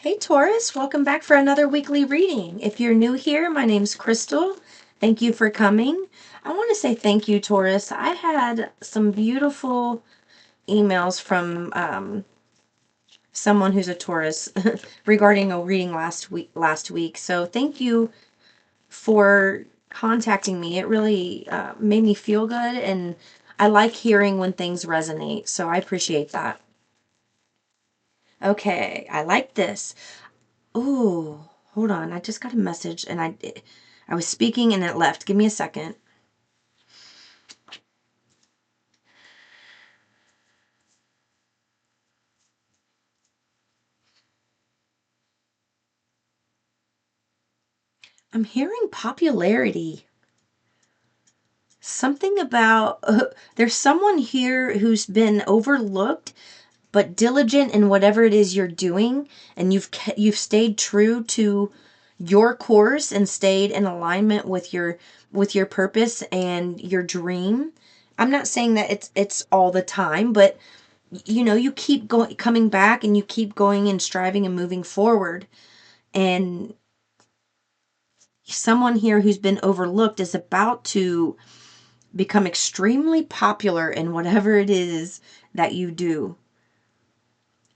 Hey Taurus, welcome back for another weekly reading. If you're new here, my name's Crystal. Thank you for coming. I want to say thank you, Taurus. I had some beautiful emails from someone who's a Taurus regarding a reading last week. So thank you for contacting me. It really made me feel good, and I like hearing when things resonate. So I appreciate that. Okay, I like this. Oh, hold on. I just got a message and I was speaking and it left. Give me a second. I'm hearing popularity. Something about there's someone here who's been overlooked but diligent in whatever it is you're doing, and you've stayed true to your course and stayed in alignment with your purpose and your dream. I'm not saying that it's all the time, but you keep going, coming back, and you keep going and striving and moving forward. And someone here who's been overlooked is about to become extremely popular in whatever it is that you do.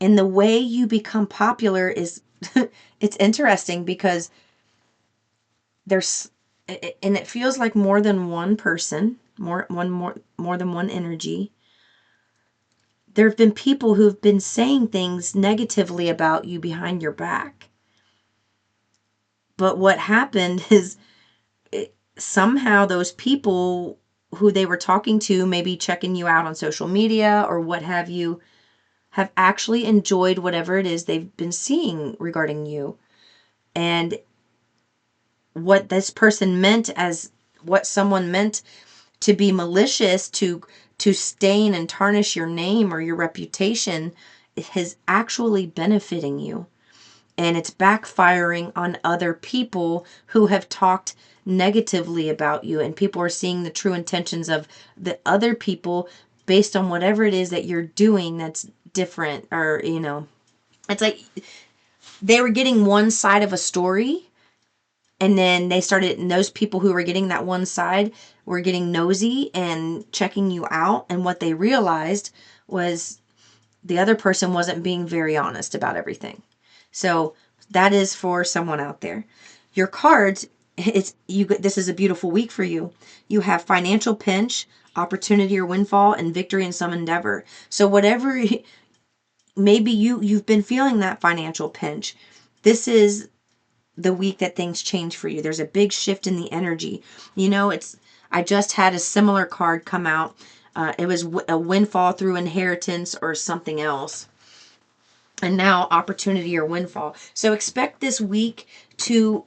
And the way you become popular is it's interesting because there's and it feels like more than one person, more than one energy. There have been people who've been saying things negatively about you behind your back. But what happened is somehow those people who they were talking to, maybe checking you out on social media or what have you, have actually enjoyed whatever it is they've been seeing regarding you. And what this person meant as what someone meant to be malicious, to stain and tarnish your name or your reputation, is actually benefiting you. And it's backfiring on other people who have talked negatively about you, and people are seeing the true intentions of the other people based on whatever it is that you're doing that's different. Or it's like they were getting one side of a story, and then they started, and those people who were getting that one side were getting nosy and checking you out, and what they realized was the other person wasn't being very honest about everything. So that is for someone out there. Your cards, it's you. This is a beautiful week for you. You have financial pinch, opportunity or windfall, and victory in some endeavor. So whatever, maybe you've been feeling that financial pinch, this is the week that things change for you. There's a big shift in the energy. It's, I just had a similar card come out. It was a windfall through inheritance or something else. And now opportunity or windfall. So expect this week to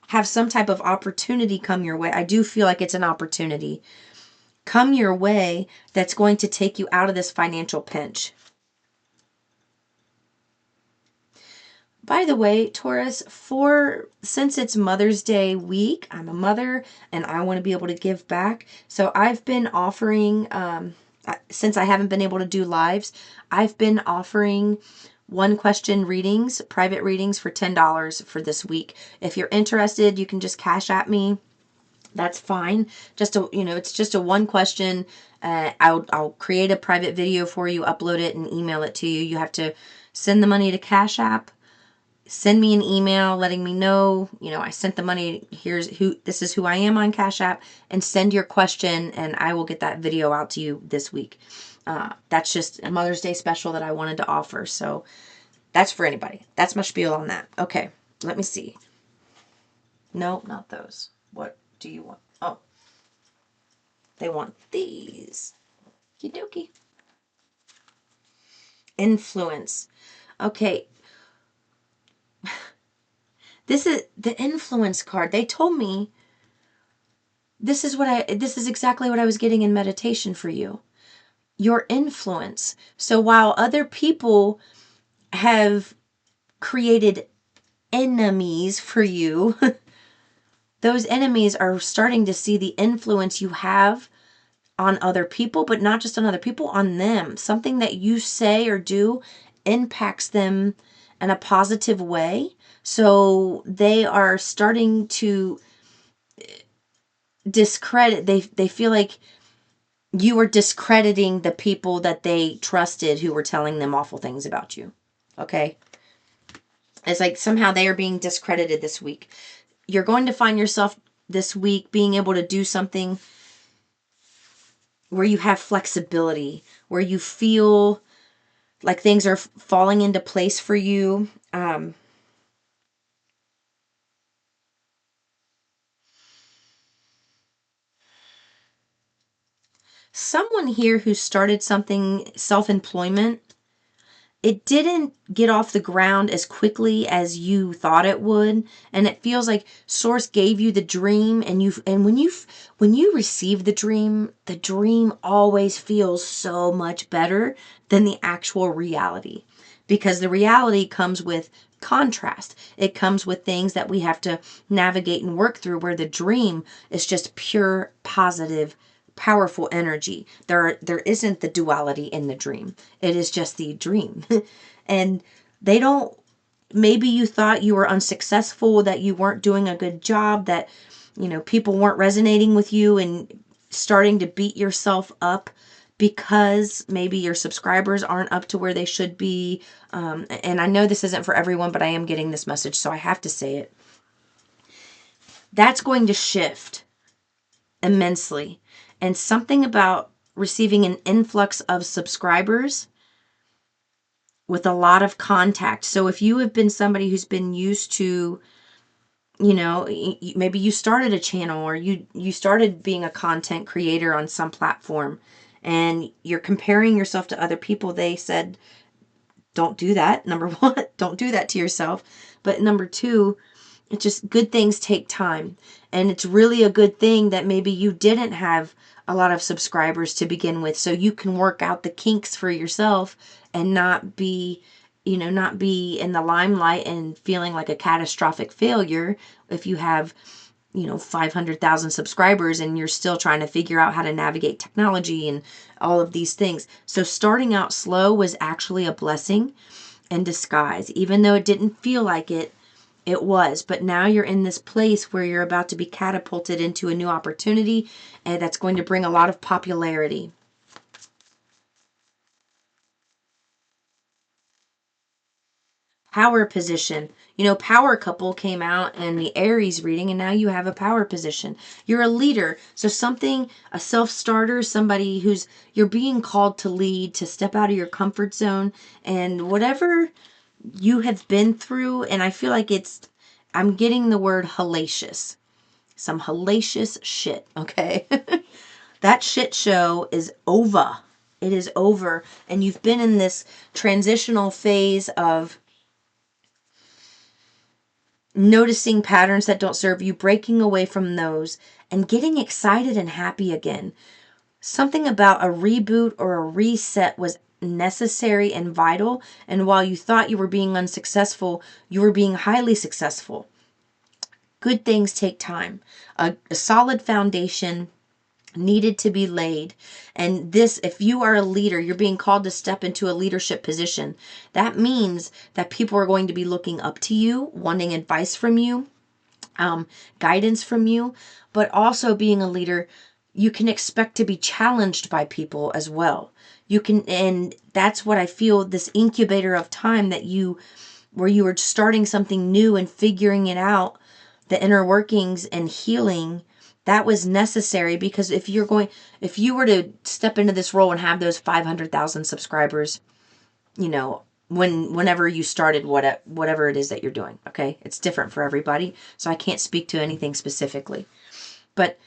have some type of opportunity come your way. I do feel like it's an opportunity come your way that's going to take you out of this financial pinch. By the way, Taurus, since it's Mother's Day week, I'm a mother and I want to be able to give back. So I've been offering, since I haven't been able to do lives, I've been offering one question readings, private readings for $10 for this week. If you're interested, you can just cash at me. That's fine. It's just a one question. I'll create a private video for you, upload it, and email it to you. You have to send the money to Cash App. Send me an email letting me know, I sent the money. This is who I am on Cash App, and send your question, and I will get that video out to you this week. That's just a Mother's Day special that I wanted to offer. So that's for anybody. That's my spiel on that. Okay, let me see. No, not those. What do you want? Oh, they want these. Okie dokie. Influence. Okay. This is the influence card. They told me this is exactly what I was getting in meditation for you. Your influence. So while other people have created enemies for you, those enemies are starting to see the influence you have on other people, but not just on other people, on them. Something that you say or do impacts them in a positive way. So they are starting to discredit, they feel like you are discrediting the people that they trusted who were telling them awful things about you. Okay? It's like somehow they are being discredited this week. You're going to find yourself this week being able to do something where you have flexibility, where you feel like things are falling into place for you. Someone here who started something, self-employment, it didn't get off the ground as quickly as you thought it would, and it feels like source gave you the dream, and when you receive the dream always feels so much better than the actual reality, because the reality comes with contrast. It comes with things that we have to navigate and work through, where the dream is just pure positive, powerful energy. There isn't the duality in the dream. It is just the dream. And they don't, maybe you thought you were unsuccessful, that you weren't doing a good job, that people weren't resonating with you, and starting to beat yourself up because maybe your subscribers aren't up to where they should be. And I know this isn't for everyone, but I am getting this message, so I have to say it. That's going to shift immensely. And something about receiving an influx of subscribers with a lot of contact. So if you have been somebody who's been used to, maybe you started a channel, or you started being a content creator on some platform, and you're comparing yourself to other people, they said, don't do that. Number one, don't do that to yourself. But number two, it's just, good things take time. And it's really a good thing that maybe you didn't have a lot of subscribers to begin with, so you can work out the kinks for yourself and not be, not be in the limelight and feeling like a catastrophic failure if you have, 500,000 subscribers and you're still trying to figure out how to navigate technology and all of these things. So starting out slow was actually a blessing in disguise, even though it didn't feel like it. It was, but now you're in this place where you're about to be catapulted into a new opportunity, and that's going to bring a lot of popularity. Power position. Power couple came out in the Aries reading, and now you have a power position. You're a leader. So something, a self-starter, somebody you're being called to lead, to step out of your comfort zone, and whatever you have been through, and I feel like I'm getting the word hellacious. Some hellacious shit, okay? That shit show is over. It is over. And you've been in this transitional phase of noticing patterns that don't serve you, breaking away from those, and getting excited and happy again. Something about a reboot or a reset was necessary and vital. And while you thought you were being unsuccessful, you were being highly successful. Good things take time. A solid foundation needed to be laid. And this, if you are a leader, you're being called to step into a leadership position. That means that people are going to be looking up to you, wanting advice from you, guidance from you. But also, being a leader, you can expect to be challenged by people as well. You can, and that's what I feel, this incubator of time where you are starting something new and figuring it out, the inner workings and healing, that was necessary. Because if you were to step into this role and have those 500,000 subscribers, whenever you started whatever it is that you're doing, okay, it's different for everybody, so I can't speak to anything specifically. But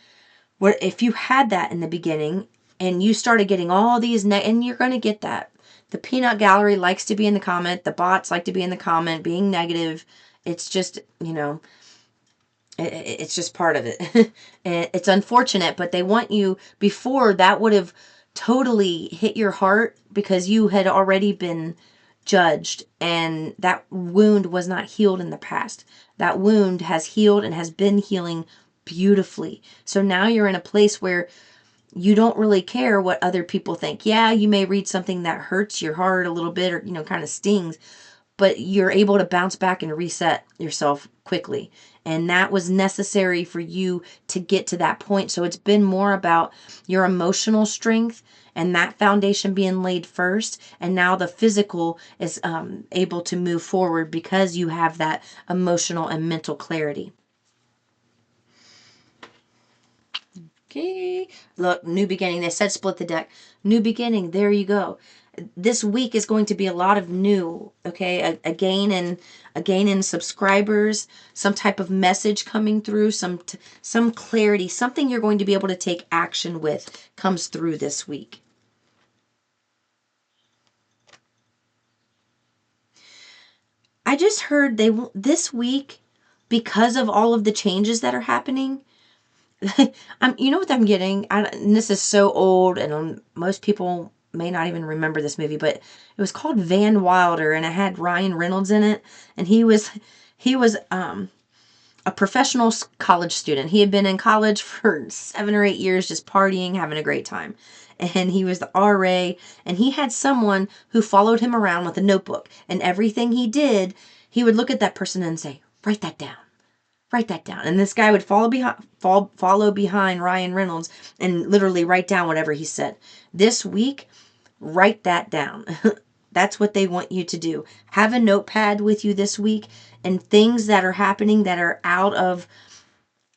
if you had that in the beginning and you started getting all these, and you're going to get that. The peanut gallery likes to be in the comment. The bots like to be in the comment, being negative. It's just, it's just part of it. And it's unfortunate, but they want you, before that would have totally hit your heart because you had already been judged, and that wound was not healed in the past. That wound has healed and has been healing beautifully. So now you're in a place where you don't really care what other people think. Yeah, you may read something that hurts your heart a little bit, or kind of stings, but you're able to bounce back and reset yourself quickly. And that was necessary for you to get to that point. So it's been more about your emotional strength and that foundation being laid first. And now the physical is able to move forward because you have that emotional and mental clarity. Okay. Look, new beginning. They said split the deck. New beginning. There you go. This week is going to be a lot of new, okay? A gain in subscribers, some type of message coming through, some clarity, something you're going to be able to take action with comes through this week. I just heard this week, because of all of the changes that are happening, you know what I'm getting? And this is so old, and most people may not even remember this movie, but it was called Van Wilder, and it had Ryan Reynolds in it, and he was a professional college student. He had been in college for 7 or 8 years, just partying, having a great time. And he was the RA, and he had someone who followed him around with a notebook, and everything he did, he would look at that person and say, "Write that down. Write that down." And this guy would follow behind Ryan Reynolds and literally write down whatever he said. This week, write that down. That's what they want you to do. Have a notepad with you this week, and things that are happening that are out of,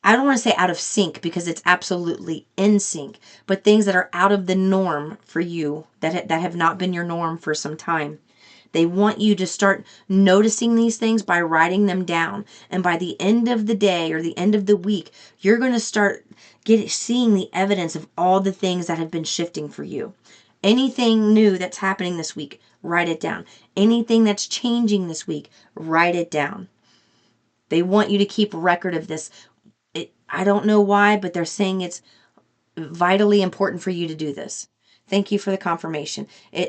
I don't want to say out of sync because it's absolutely in sync, but things that are out of the norm for you that have not been your norm for some time. They want you to start noticing these things by writing them down. And by the end of the day or the end of the week, you're going to start seeing the evidence of all the things that have been shifting for you. Anything new that's happening this week, write it down. Anything that's changing this week, write it down. They want you to keep record of this. I don't know why, but they're saying it's vitally important for you to do this. Thank you for the confirmation.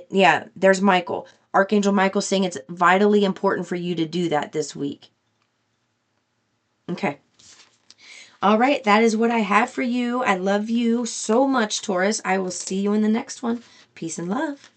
Yeah, there's Michael. Archangel Michael saying it's vitally important for you to do that this week. Okay. All right, that is what I have for you. I love you so much, Taurus. I will see you in the next one. Peace and love.